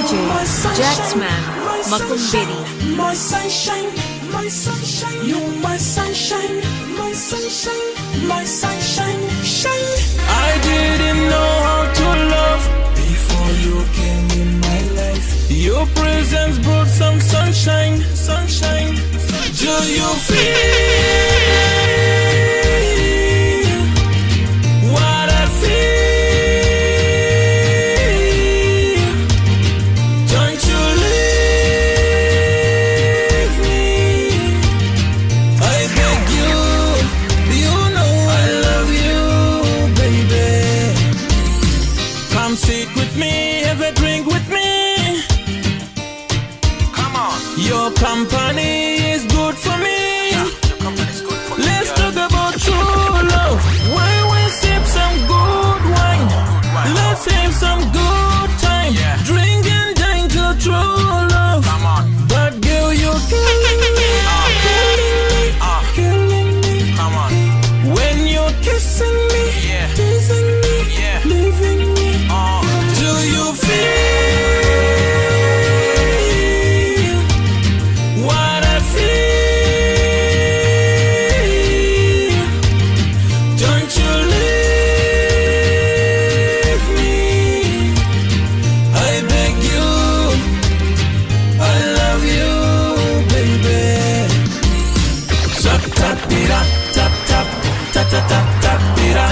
DJ Jacksman Makumbiri. My sunshine, my sunshine, you my sunshine, my sunshine, my sunshine, shine. I didn't know how to love before you came in my life. Your presence brought some sunshine, sunshine. Do you feel what I feel? Sit with me, have a drink with me. Come on. Your company is good for me. Yeah, your company is good for me. Let's talk about true love. When we sip some good wine, let's have some good time. Yeah. Drink and dine to true love. Come on. But girl, you're killing me, killing me. Come on. When you're kissing me, yeah. Teasing me, yeah. Leaving me. Do you feel what I feel? Don't you leave me. I beg you, I love you, baby. Tap tap it up, tap tap, tap tap tap tap it up,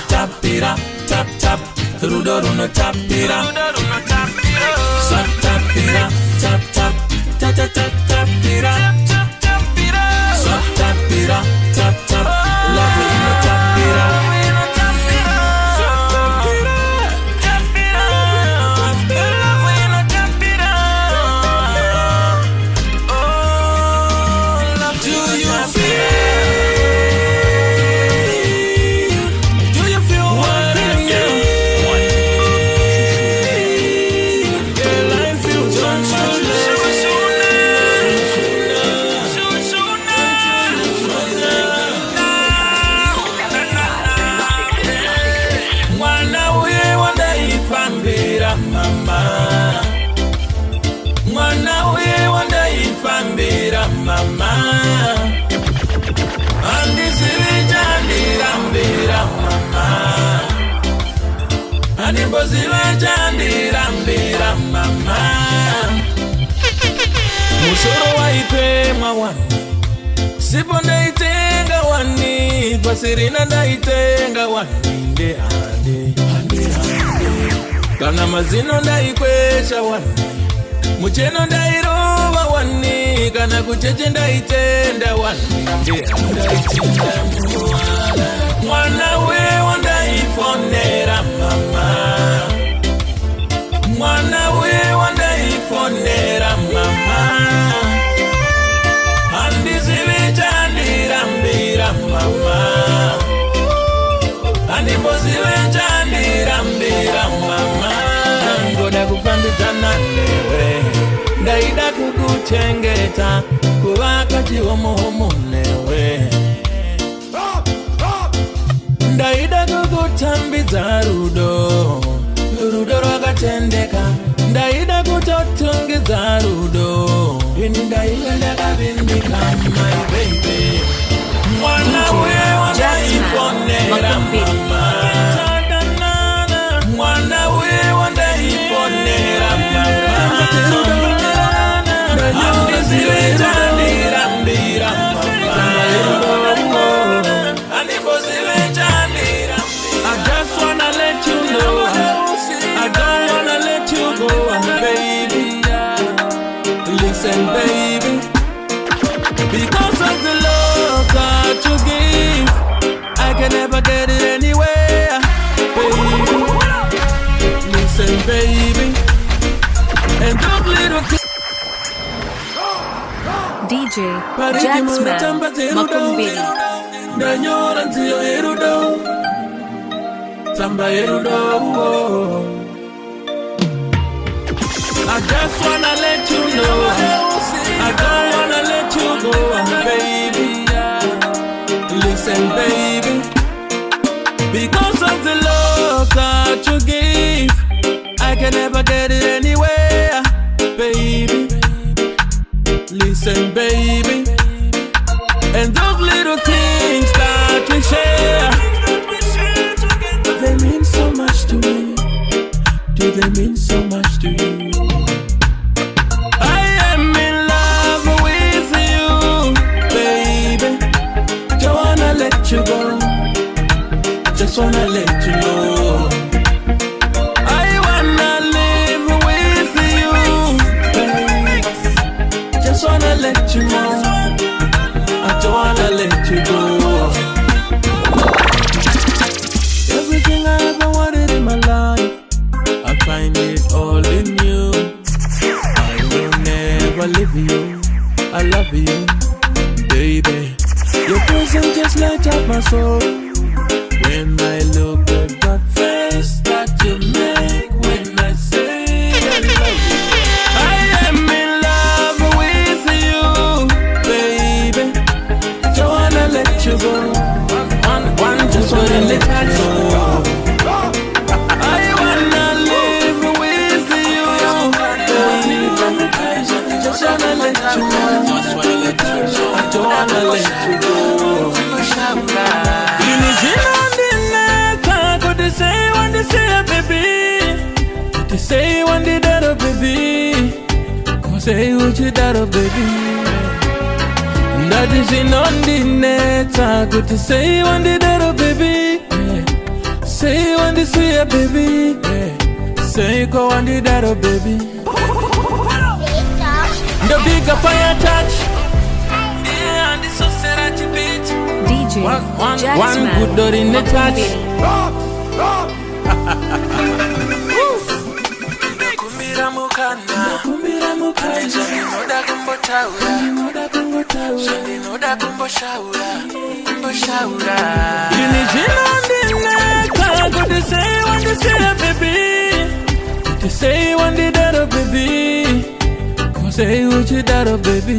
tap it up, tap tap. Rudo runo tap it up, tap tap it up, tap tap, tap tap tap tap it up, tap tap it up, tap tap. Love it, no tap it up. Mama, and this is Rambira, mama, and it was Rambira, mama. Musoro waipe mawani, sipone itenga wani, pasirina da itenga wani, ande. Kana mazino da ikwesha wani, mucheno da iroba wani, kana kucheche da itenda wani, mwana we wanda ifonera mama, mwana we wanda ifonera mama, andizile chandi rambira mama, andibozile chandi rambira mama. Ngoda kupambizana newe, ndaida kukuchengeta, kubaka chihomo newe. Ndaida kukutambiza rudo rwakatendeka, ndaida kutotungiza rudo, ndaida ndakavindika my baby. Mwana we wandaifonera mama, mwana we wandaifonera mama, andizile chandi rambira mama, andibozile chandi rambira. I just wanna let you know, I don't wanna let you go, baby. Listen, baby, because of the love that you give, I can never get it anywhere, baby. Listen, baby, and don't little DJ Jacksman Makumbiri. Danyora ntiyo erudo, tamba erudo. I just wanna let you know, I don't wanna let you go, baby. Listen, baby, because of the love that you give, I can never never get it anywhere, baby. Listen, baby. And those little things that we share, they mean so much to me. Do they mean so much to you? I am in love with you, baby. Don't wanna let you go. Just wanna let you know. I wanna live with you, baby. Just wanna let you know. I don't wanna let you go. Everything I ever wanted in my life, I find it all in you. I will never leave you. I love you, baby. Your presence just light up my soul. When I look at that face that you make when I say I love you. I am in love with you, baby. Don't wanna let you go. One just wanna let you go. I wanna live with you, baby. Just wanna let you go. I don't wanna let you go. Say one day, say baby. They say one day that oh baby. Go say what you that oh baby. And that is in on the net. I go to say one day that oh baby. Say one day, say baby. Say go one day that oh baby. The bigger fire touch. Yeah, and the so sad beat. DJ Jax one Man, good door in the touch. Kumira mukana, anejani noda kumbo chaura, shani noda kumbo shaura. Ini jina ndine, kago to say one day say baby, to say one day that oh baby, go say what you that oh baby.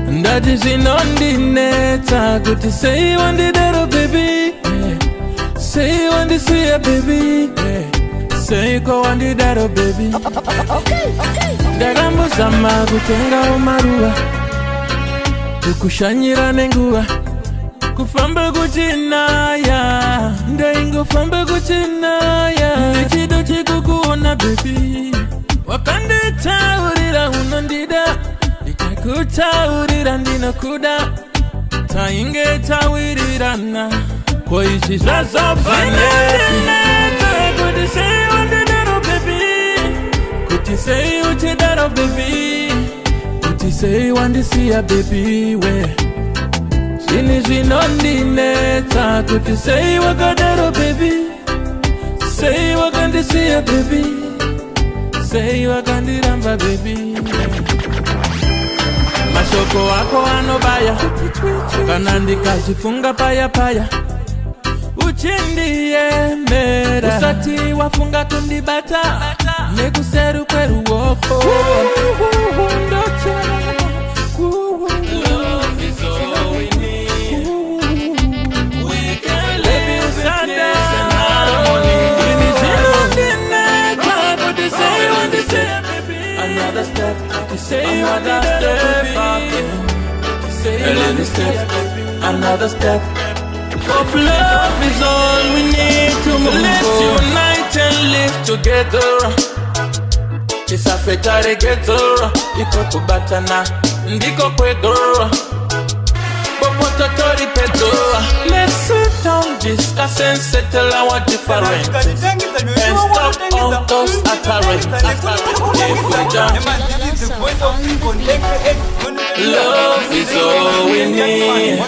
And that is in on the net, I go to say one day that oh baby. Say one day, say baby. Say go one day that oh baby. Okay. Dagambo zama kutenga umarua, kukushanyira nengua, kufamba kuchinaya, ndaingo famba kuchinaya. Nichido chikukuona baby, wakande taurira unandida, ikakutaurira ndina kuda, tainge tawirirana. Koi she's so funny. Could you say what you did, oh baby? Could you say what you did, oh baby? Could you say one day see a baby where she needs on the net? Could you say what got that, oh baby? Say what can you see a baby? Say what can you ramba baby? Mashoko wako anobaya, kanandika jifunga paya. Uchindie mera usati wafunga kundibata nekuseru kweru woko. Love is all we need. We can live in sadness and harmony. Another step, to say another step, a little step, another step. Of love is all we need to move. Let's unite and live together. Chisafeta together. Iko kubatana, ndiko kwego. Bopoto tori pedo. Let's sit down, discuss and settle our differences, and stop all those utterances. If we jump, love is all we need.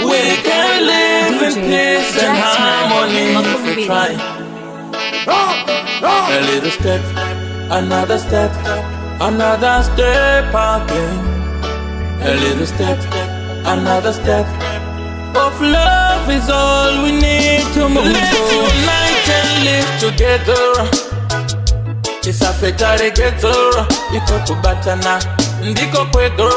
We can live in peace and harmony if we try. A little step, another step, another step again. A little step, another step. Of love is all we need to move. Let's unite and live together. Chisafeta together. Iko kubatana, ndiko kwego.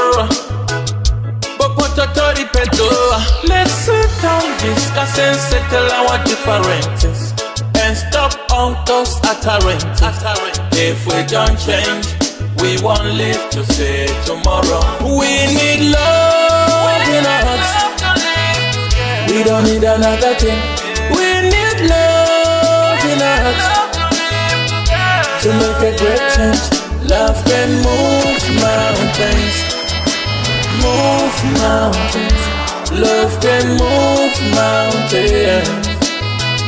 Let's sit down, discuss and settle our differences, and stop stop all those utterances. If we don't change, we won't live to see tomorrow. We need love in our hearts. We don't need another thing. We need love in our hearts to make a great change. Love can move mountains. Move mountains. Love can move mountains.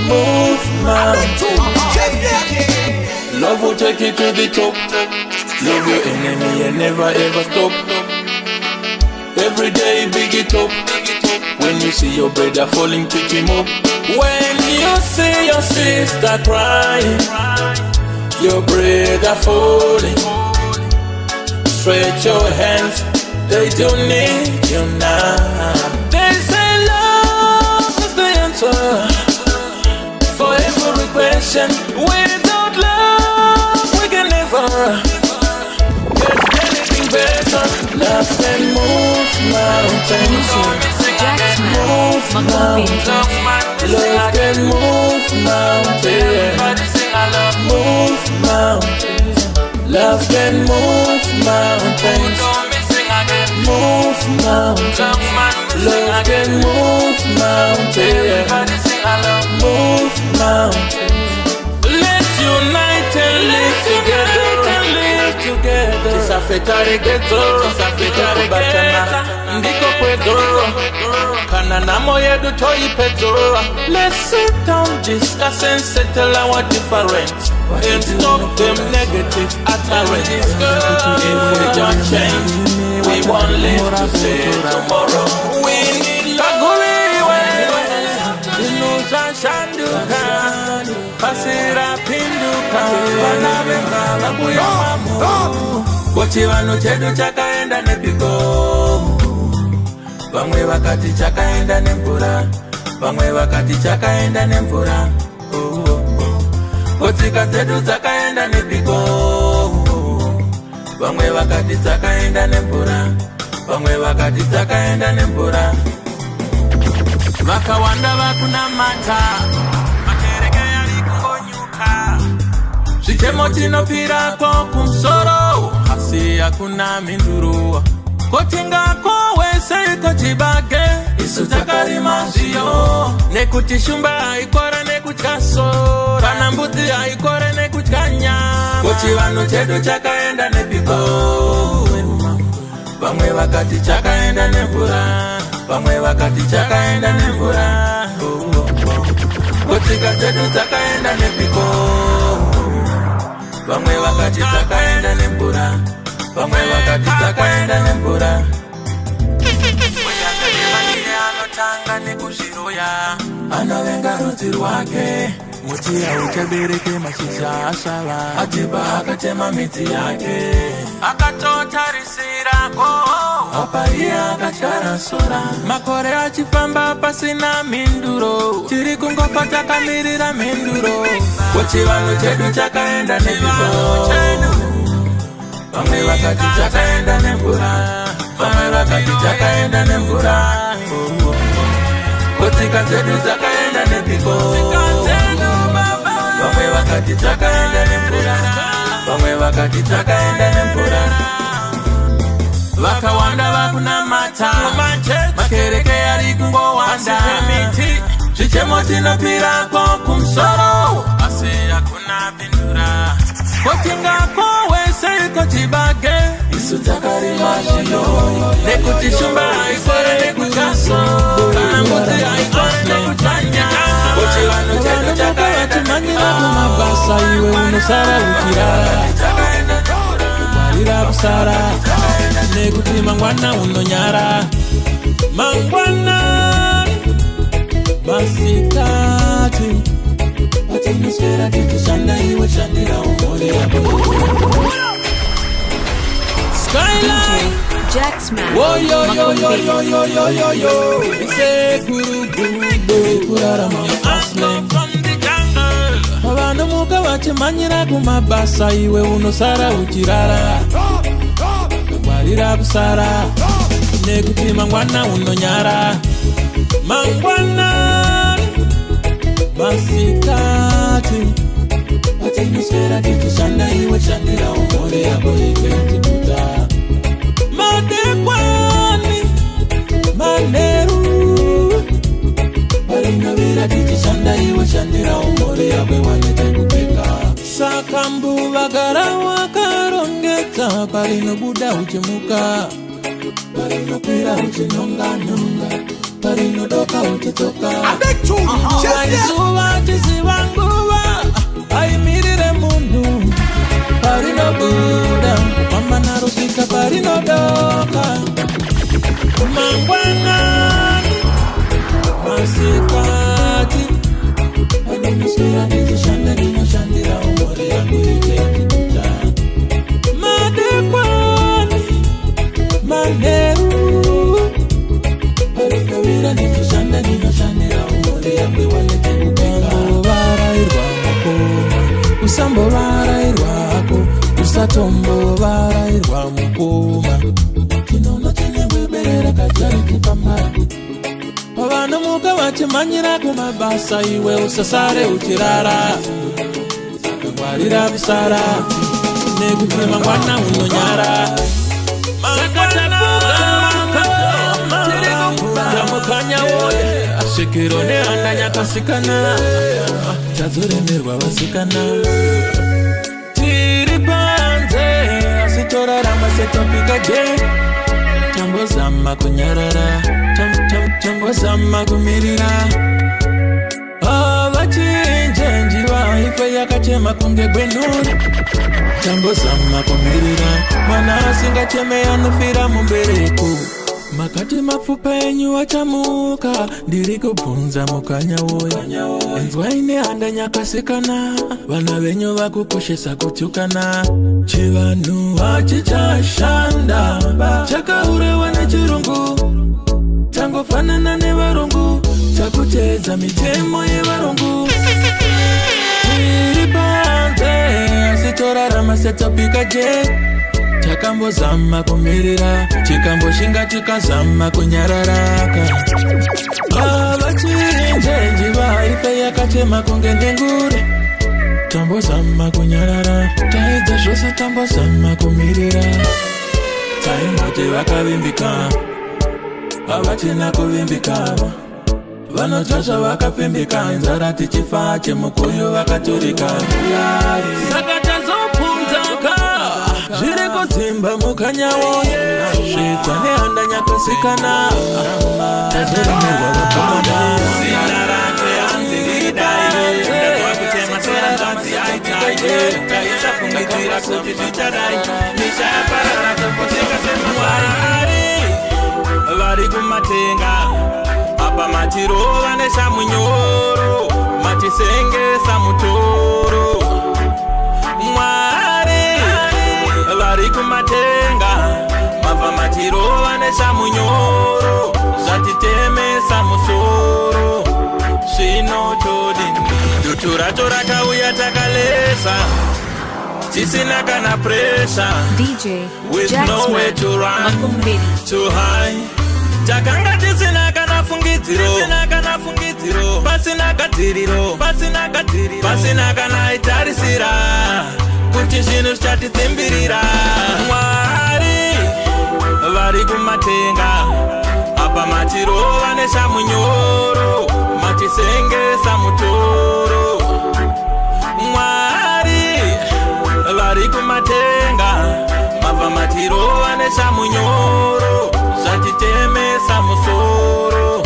Move mountains. Love will take you to the top. Love your enemy and never ever stop. Every day big it up. When you see your brother falling, pick him up. When you see your sister crying, your brother falling, stretch your hands, they don't need you now. They say love is the answer for every question. Without love, we can never get anything better. Love can move mountains. Move mountains. Love can move mountains. Move mountains. Love can move mountains. Move mountains. Love can move mountains. Move mountains. Let's unite and live together. Tisafetare geto, tisafetare geta. Ndiko kwedo, kana namo yedu toi pedo. Let's sit down, discuss and settle our difference and stop them negative utterances. If we don't change, we won't live to see tomorrow. We need love. Shanduka, pasira pinduka, vanavenga vakuya mamu. Kochivano chedu chakaenda nepiko, vamwe vakati chakaenda nemvura, vamwe vakati chakaenda nemvura. Kotsika dzedu dzakaenda nepiko, vamwe vakati dzakaenda nemvura, vamwe vakati dzakaenda nemvura. Vakawanda vakunamata, makereke yari kungonyuka. Zvichemo tinopirako kumsoro, asi hakuna minduru. Kotingako wese kochibage, isu takarima ziyo. Nekuti shumba haikore nekutya sora, kana mbudzi haikore nekutya nyama. Kochivano chedu chakaenda nepiko, vamwe vakati chakaenda nemvura, vamwe vakati chakaenda nemvura. Kotsika dzedu dzakaenda nepiko, vamwe vakati dzakaenda nemvura, vamwe vakati dzakaenda nemvura. Wenyangaliye anotanga nekuzviroya, anovenga rudzi rwake. Muti hauchabereke mashizha ashava, Atiba akatema miti yake, akatotarisirako apa iye akachara sora. Makore achifamba pasina minduro, tiri kungofa takamirira minduro. Kochivano chedu chakaenda nepiko, vamwe vakati chakaenda nemvura, vamwe vakati chakaenda nemvura. Kotsika dzedu dzakaenda nepiko, vamwe vakati chakaenda nemvura, vamwe vakati chakaenda nemvura. Vakawanda vakunamata, makereke yari kungowanda. Zvichemo tinopirako kumsoro, asi hakuna pindura. Kotingako wese kochibage, isu takarima zviyo. Nekuti shumba haikore nekuchaso, kana mbudzi haikore nekutanya. Kochivano chedu chakaenda Manyira kumabasa iwe unosara ukirara, kumarira kusara, nekuti mangwana unonyara. Mangwana masikati, patinoswera tichishanda iwe shandira umori yako. Skyline Jacksman. Wo yo yo yo yo yo yo yo yo. Ise guru guru kurarama asle. Abantu muka vachimanyira kumabasa iwe unosara uchirara, kumarira kusara, nekuti mangwana unonyara. Mangwana masikati, shanda iwe shandira umori yakwe walete kupeka. Saka mbuva gara wakarongeka parinobuda uchimuka, parinokwira uchinonga-nonga, parinodoka uchitoka. Zuva chiziva nguva aimirire munhu, parinobuda mama narusika parinodoka. Mangwanani masikati paninoswera ndizishanda ndinoshandira umori yangu ichekikuta. Madekwani manheru parinovira ndizishanda ndinoshandira umori yangu walete kupeka. Varairwa mukoma usambovarairwako, usatombo-varairwa mukoma. Chinono chinegweberera kajari kipamara, pavanomuka vachimanyira kumabasa iwe usasare uchirara. Sakangwarira visara nekuti mangwana unonyara. Mukanya woye shekero nehanda nyakasikana, tazoremerwa vasikana. Tiri panze asi torarama setopika je, tambozama kunyarara, tambozama kumirira. Vachinjenjiva ife yakachema kunge gwenuri, tambozama kumirira. Mwana asingacheme anofira mumbereko, makati mapfupa enyu achamuka. Ndiri kubvunza mukanya woyo, enzwai nehanda nyakasikana, vana venyu vakukoshesa kutukana. Chivanhu hachichashanda, chakaurewa nechirungu, tangofanana nevarungu, takutedza mitemo yevarungu. Tiri panze asi torarama setopika je, takambozama kumirira, tikamboshinga tikazama kunyararaka. Vachinjenjiva ife yakachema kunge ndengure, tambozama kunyarara. Taedza zvose tambozama kumirira. Taingoti vakavimbika, havachina kuvimbikava, vanotasva vakapembeka. Nzara tichifa chemukoyo vakaturika. Saka tazopunzaka zviri kudzimba mukanya woye, svitsa nehanda nyakasikana, tazoremerwa vakomana. Zina rake hanzi ndidai, ndakutema seranzanzi aitai, taisafungidzira kuti zvichadai. Misha yaparara topotsika semwari vari kumatenga, apa matirova nesamunyoro, matisengesa mutoro. Mwari vari kumatenga, mabva matirova nesamunyoro, zvatitemesa musoro. Zvinotodini dutu racho rakauya takalesa, tisina kana pressure, DJ with Jack nowhere to run, to hide. Takanga tisina kana fungidziro, pasina gadziriro, pasina kana itarisira, kuti zvinhu zvichatitimbirira. Mwari vari kumatenga, apa matirova nesamunyoro, matisengesa mutoro. Mwari vari kumatenga, mabva matirova nesamunyoro, zvatitemesa musoro.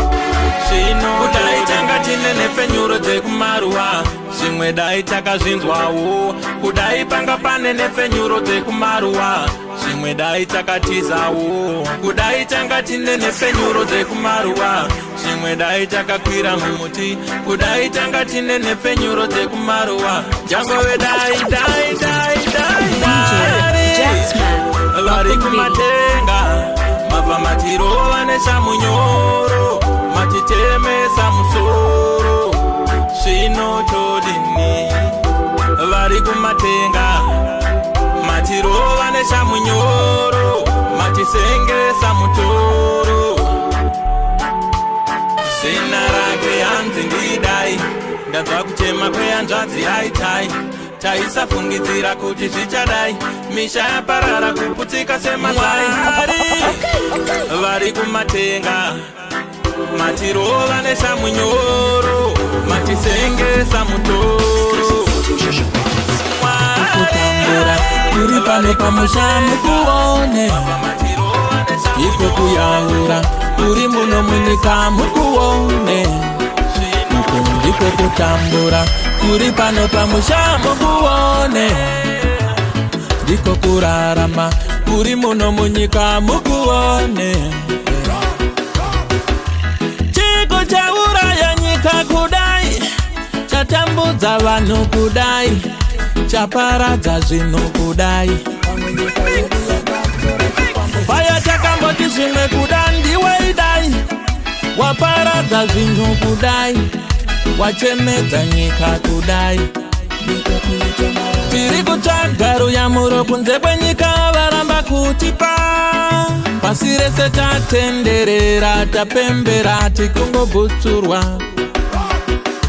Zvino kudai tanga tine nefenyuro dzekumaruwa, zvimwe dai takazvinzwawo. Kudai panga pane nefenyuro dzekumaruwa, zvimwe dai takatizawo. Kudai tanga tine nefenyuro dzekumaruwa, zvimwe dai takakwira mumuti. Kudai tanga tine nefenyuro dzekumaruwa, jangove dai. Vari kumatenga, mabva matirova nesamunyoro, matitemesa musoro. Zvinotodini vari kumatenga, matirova nesamunyoro, matisengesa mutoro. Zina rake hanzi ndidai, ndabva kuchema kwehanzvadzi aitai, taisafungidzira kuti zvichadai. Misha yaparara kuputsika semasai. vari kumatenga, matirova nesamunyoro, chisengesa mutoro kutambura kuri pano pamusha mukuone iko kuyaura kuri muno munyika mukuone ndiko kutambura kuri pano pamusha mukuone ndiko kurarama kuri muno munyika mukuone chiko chaura ya nyika kudai chatambudza vanhu kudai chaparadza zvinhu kudai paya chakamboti zvimwe kuda ndiwe idai waparadza zvinhu kudai wachemedza nyika kudai tiri kutsvaga ruyamuro kunze kwenyika varamba kutipa pasi rese tatenderera tapembera tikungobhutsurwa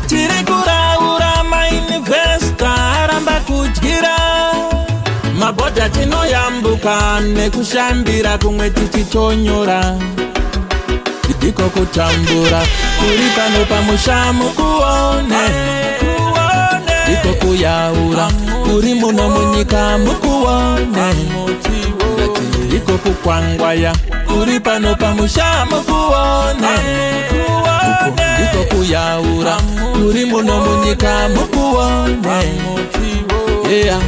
tiri kuraura mainivesta aramba kudyira mabhodha tinoyambuka nekushambira kumwe tichitonyora ndiko kutambura kuri pano pamusha mukuone ndiko kuyaura kuri muno munyika mukuone ndiko kukwangwaya kuri pano pamusha mukuone ndiko kuyaura kuri muno munyika mukuone yeah.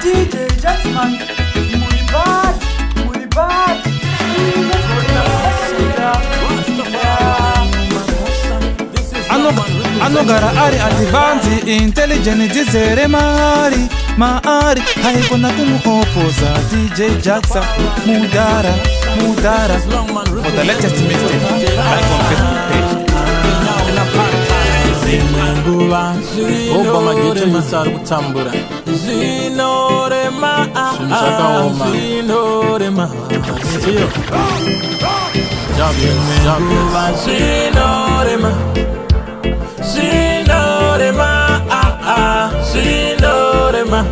DJ Jacksman, muy bad. Anogara ari advanzi intelligent dizere maari haikona kumuopoza DJ Jackson mudara for the latest mixtape like on Facebook page. Obama gete masar kutambura zinorema zinorema sio zinorema zinorema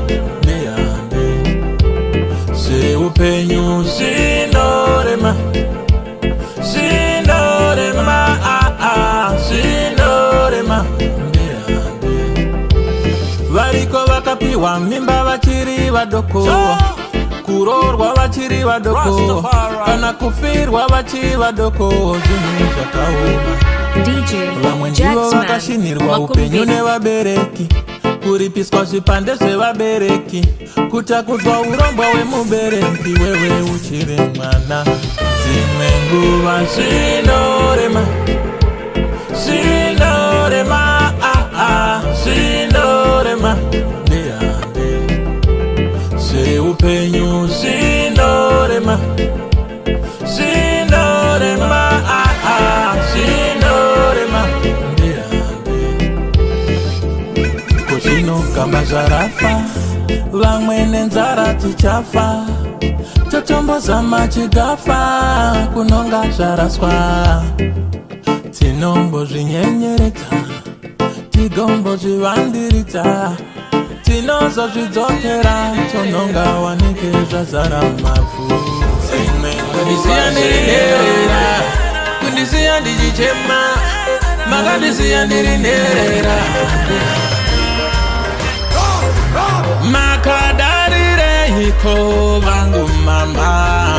se upenyu zinorema zinorema variko vakapiwa mimba vachiri vadoko kurorwa vachiri vadoko kana kufirwa vachiri vadoko zvinhu zvakaoma vamwe ndivo vakashinirwa upenyu nevabereki kuripiswa zvipande zvevabereki kutakudzwa urongwa hwemubereki wewe uchiri mwana dzimwe nguva zvinorema zinorema zveupenyu zinorema kuzvinogamba zvarafa vamwe nenzara tichafa totombozama chigafa kunonga zvaraswa tinombozvinyenyeredza tigombozvivandiridza tinozozvidzokera tononga wanike zvazara mavhu kundisiya ndiri nherera kundisiya ndichichema makandisiya ndiri nherera makadarireiko vangu mama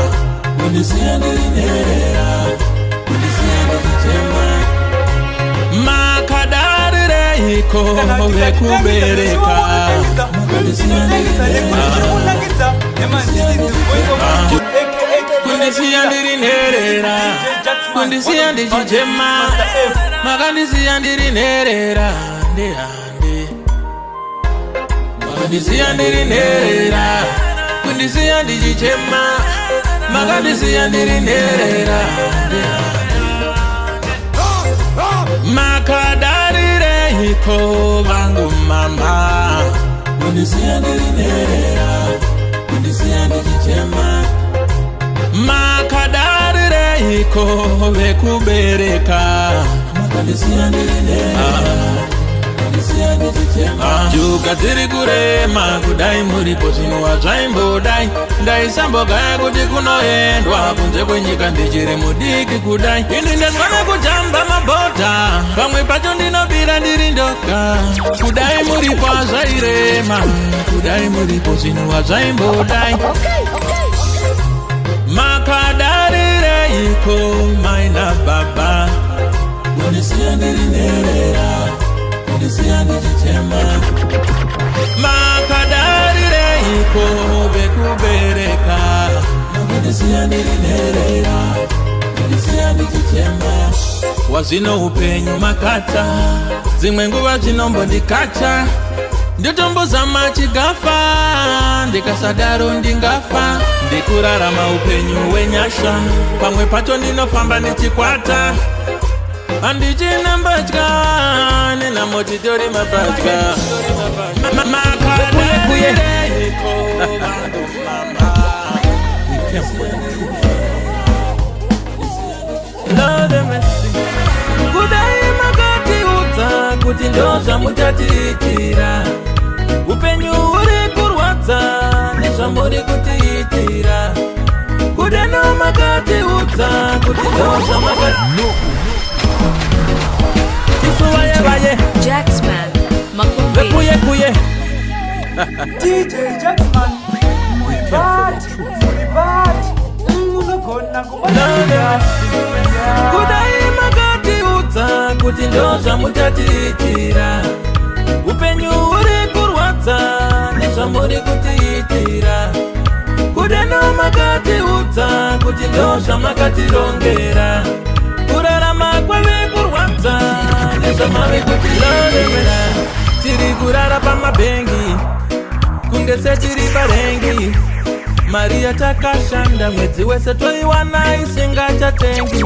kundisiya ndiri nherera kundisiya ndichichema makadarireiko vekubereka kundisiya ndiri nherera kundisiya ndichichema makandisiya ndiri nherera ndihande kundisiya ndiri nherera kundisiya ndichichema makandisiya ndiri nherera makadarireiko vangu mama kundisiya ndiri nherera kundisiya ndichichema makadarireiko vekubereka makandisiya ndiri nherera Juga tiri kurema kudai muripo zvinova zvaimbodai ndaisambogaya kuti kunoendwa kunze kwenyika ndichiri mudiki kudai ini ndezwana kujamba mabhota pamwe pacho ndinobira ndiri ndoga kudai muripo zvairema kudai muripo zvinova zvaimbodai makadarireiko maina baba kundisiya ndiri nerera kundisiya ndichichema makadarireiko vekubereka kundisiya ndiri nerera kundisiya ndichichema wazvino upenyu makata dzimwe nguva zvinombondikacha nditombozama chigafa ndikasadaro ndingafa ndikurarama upenyu wenyasha pamwe pacho ndinofamba ndichikwata handichina mbatya nenamotitori mabhatya makadarireiko vangu mama kudai makatiudza kuti ndozvamutatiitira upenyu uri kurwadza nezvamuri kutiitira kudeno makatiudza kuti ndozvamakati tisuvayevaye Jaxman, Makumbi. vekuye DJ Jaxman, kudai makatiudza kuti ndozvamutatiitira upenyu uri kurwadza nezvamuri kutiitira kudeno makatiudza kuti ndozvamakatirongera kurarama kwave kurwadza nezvamave kutiroremera tiri kurara pamabhengi kunge setiri parengi mari yatakashanda mwedzi wese toiwana isingachatengi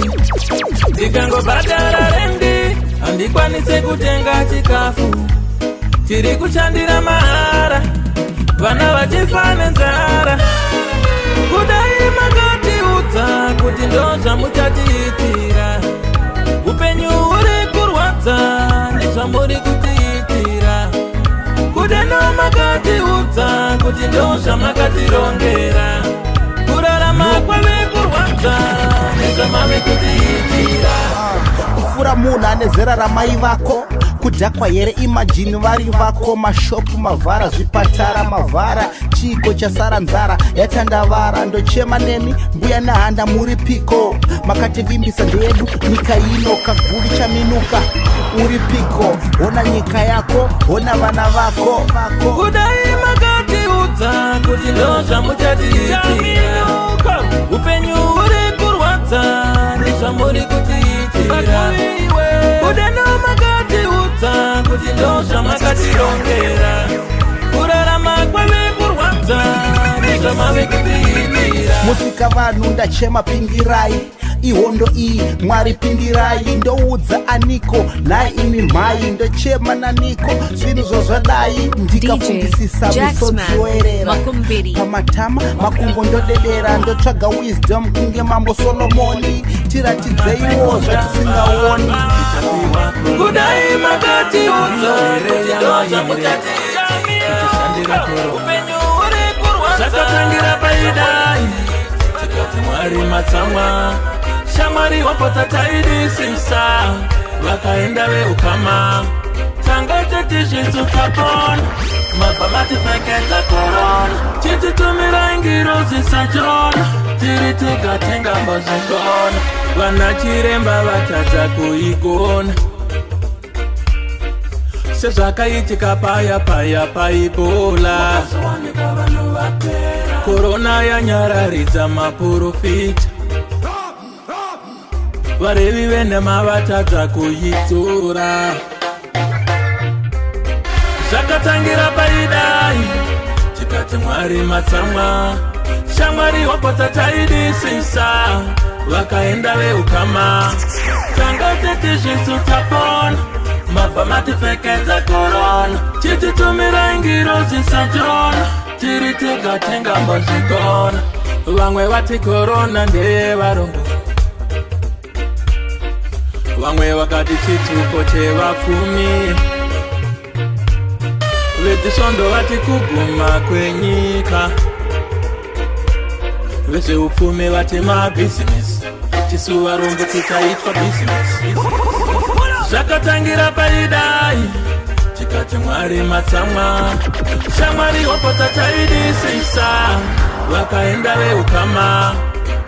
ndikangobhadhara rendi handikwanise kutenga chikafu tiri kushandira mahara vana vachifa nenzara kudai makatiudza kuti ndozvamutatiitira upenyu uri kurwadza nezvamuri kutiitira kudeno makatiudza kuti ndozvamakatirongera kurarama kwave kurwadza nezvamave kutiitira kufura munhu ane zera ramai vako kudhakwa here imajini vari vako mashopu mavhara zvipatara mavhara chiko chasara nzara yatandavara ndochema nemi mbuya nehanda muri piko makativimbisa ndeyedu nyika ino kaguri chaminuka uri piko hona nyika yako hona vana vako kudai makatiudza kuti ndozvamutatiitira upenyu uri kurwadza nezvamuri kutiitira kudeno makatiudza kuti ndozvamakatirongera kurarama kwave kurwadza nezvamave kutiitira musika vanhu ndachema pingirai ihondo iyi mwari pindirai ndoudza aniko nhai imi mhai ndochema naniko zvinhu zvozvadai ndikafungisisa misodzoerera pamatama makumbo ndodedera ndotsvaga wisdom kunge mambo solomoni tiratidzeiwo zvatisingaoni kudai makatiudza kuti ndozvamutatiitira upenyu uri kurwadza zvakatangira paidai tikati mwari matsamwa shamwari wapota taidisisa vakaenda veukama tanga tetizvitsukapona mabva matipfekedza korona chititumira ngiro zisachona tiri tega tingambozvigona vana chiremba vatadza kuigona sezvakaitika paya paibola korona yanyararidza maprofita varevi venhema vatadza kuidzora zvakatangira paidai tikati mwari matsamwa shamwari wapota taidisisa vakaenda veukama tanga tetizvitsutapona mabva matipfekedza korona chititumira ngiro zisachona tiri tega tingambozvigona vamwe vati korona ndeyevarombo vamwe vakati chituko chevapfumi vechisondo vati kuguma kwenyika, vezveupfumi vati mabhizinesi, chisuva rombo chichaitwa bhizinesi. Zvakatangira paidai tikati Mwari matsamwa, shamwari wapota taidisisa, vakaenda veukama,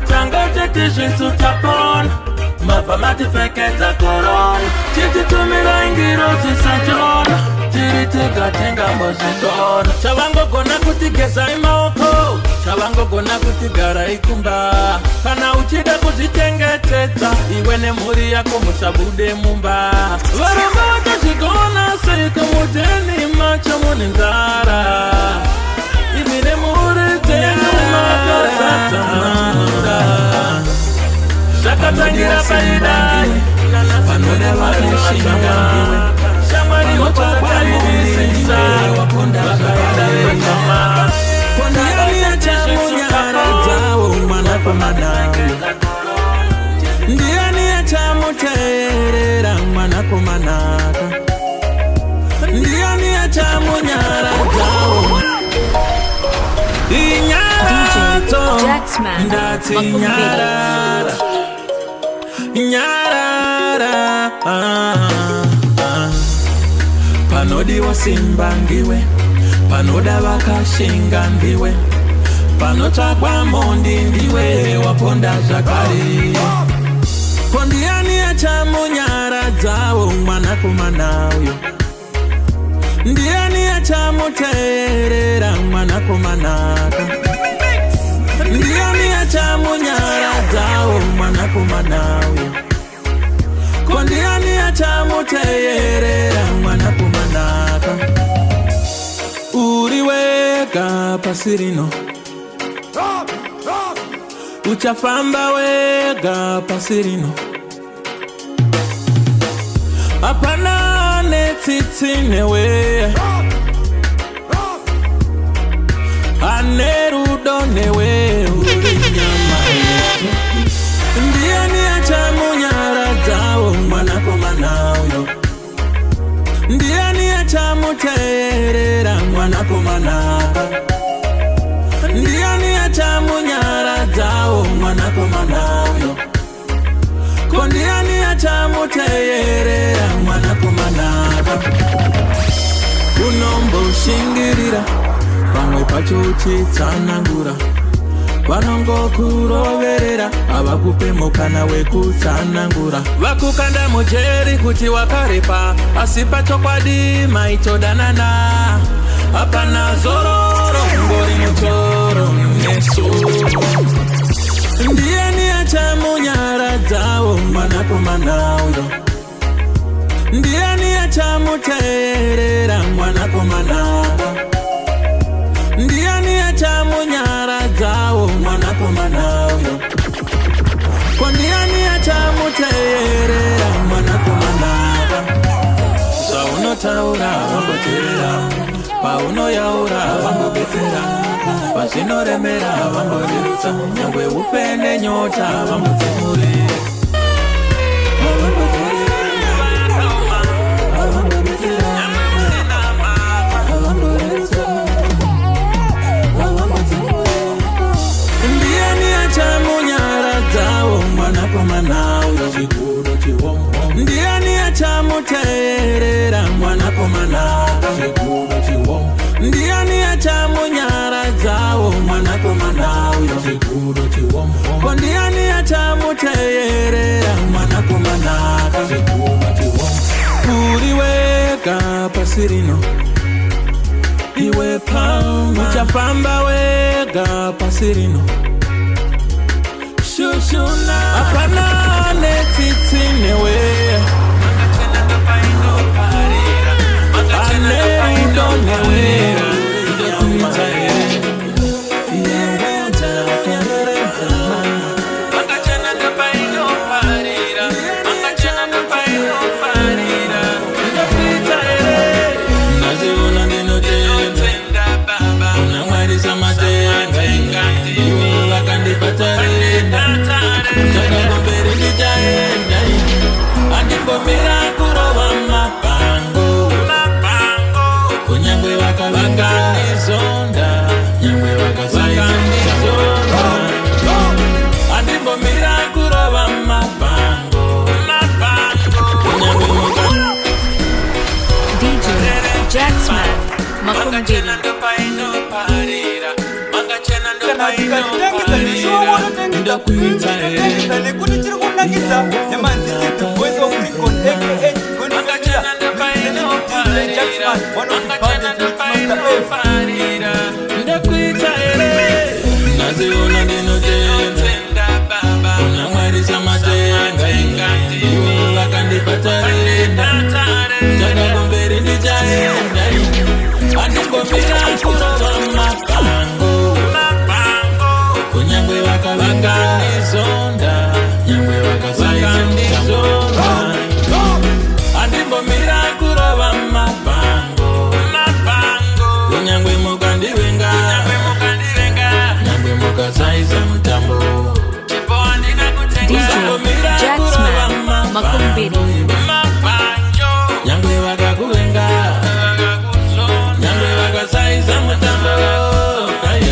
tanga teti zvisu tapona, mabva matifekedza korona, tititumira ingiro dzisachona, tiri tega tingambozvitora. Chavangogona kutigezai maoko, chavangogona kutigarai kumba, kana uchida kuzvichengetedza iwe nemhuri yako musabude mumba. Varombo vatazvigona seiko muteni macho mune nzara, imi nemhuri dzenyu makazadzamura. Zvakatangira paidai vanoda vanoshinga, shamwari wapataidisisa, vakaenda veukama, ndiani achamunyara dzawo mwanakomana, ndiani achamuteerera mwanakomanaka, ndiani achamunyara dzawo. Inyato ndati nyarara, nyarara, panodiwa simba ndiwe, panoda vakashinga ndiwe, panotsvagwa mondi ndiwe, waponda zvakare. Ko ndiani achamunyara dzawo mwanakomana uyo, ndiani achamuteerera mwanakomanaka, ndiani achamunyara dzawo mwanakomana uyo, ko ndiani achamuteerera mwanakomanaka. Uri wega pasi rino, uchafamba wega pasi rino, hapana netsitsi newe, ane rudo newe, uri nyama yetu. Ndiani achamunyara dzawo mwanakomana uyo, ndiani achamuteerera mwanakomanaka, ndiani achamunyara dzawo mwanakomana uyo, ko ndiani achamuteerera mwanakomanaka. Unomboshingirira pamwe pacho uchitsanangura, vanongokuroverera havakupe mukana wekutsanangura, vakukanda mujeri kuti wakarepa, asi pachokwadi maitodanana, hapana zororo, ngori mutoro nesoro. Ndiani achamunyara dzawo mwanakomana uyo, ndiani achamuteerera mwanakomanaka, ndiani achamunyara dzawo mwanakomana uyo, ko ndiani achamuteerera mwanakomanaka. Zvaunotaura vangoteerera, paunoyaura vangobetsera, pazvinoremera vangorerutsa, nyangwe upe nenyota vangodzimurira. Ndiani achamuteerera mwanakomanaka, ndiani achamunyara dzawo mwanakomana uyo, ko ndiani achamuteerera mwanakomanaka. Uri wega pasi rino, iwe pamba, uchafamba wega pasi rino, shushuna hapana netsitsi newe, ane rudo newe, Chaka Makumbiri. Naziona ndinotenda unamwarisa matenga iwo vakandipatarenda chakakumberi ndichaenda andingomira kurova mapango kunyangwe vakavakandizonda nyangwe vakasaiandizonda andingomira kurova mapango kunyangwe mukandivenga nyangwe mukasaisa mutambo DJ Jacksman Makumbiri. nyangwe vakakuvenga nyangwe vakasaiza mutambo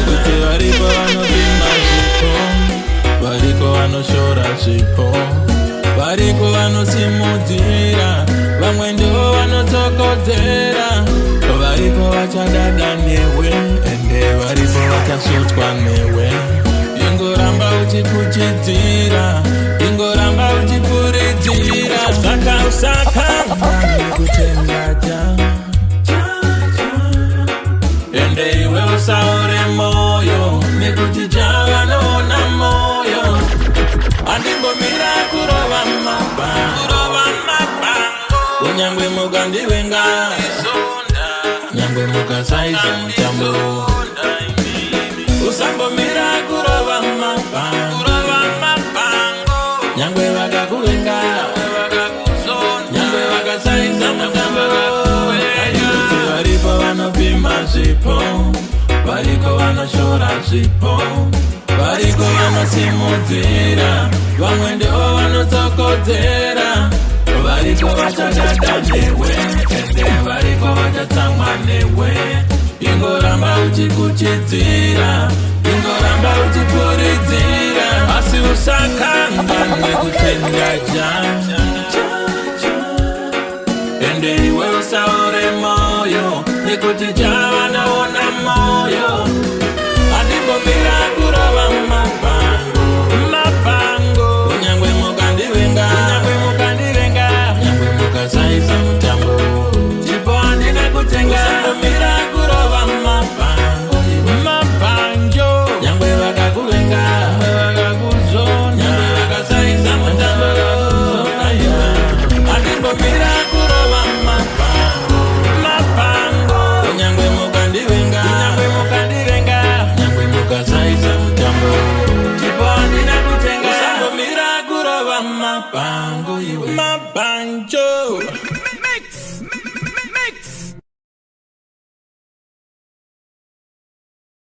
kuti varipo vanopima zvipo variko vanoshora zvipo variko vanosimudzira vamwe ndivo vanotsokodzera variko vachadada newe ende varipo vachasvotwa newe ingoramba uchikuchidzira ingoramba uchipuridzira saka usakanga nekutendaja ende iwe usaore moyo nekuti javanoona moyo andingomira kurova mapango kunyangwe mukandivenga nyangwe mukasaisa mutambo usangomira kurova mapango nyangwe vakakuvenga nyangwe vakasaisa mutambo kuti varipo vanopima zvipo variko vanoshora zvipo variko vanosimudzira vamwe ndivo vanotsokodzera variko vachadada newe ende variko vachatsamwa newe ingoramba uchikuchidzira ingoramba uchipuridzira asi usakanga nekutendaja ende iwe usaore moyo nekuti javanaona moyo andingomira kurova mapango kunyangwe mukandivenga nyangwe mukasaisa mutambo chipo handina kutenga usangomira kurova mapango nyangwe vakakuvenga nyangwe vakasaisa mutambo andingomira kurova mapango kunyangwe mukandivenga nyangwe mukasaisa mutambo chipo handina kutenga usangomira kurova mapango iwe mapanjo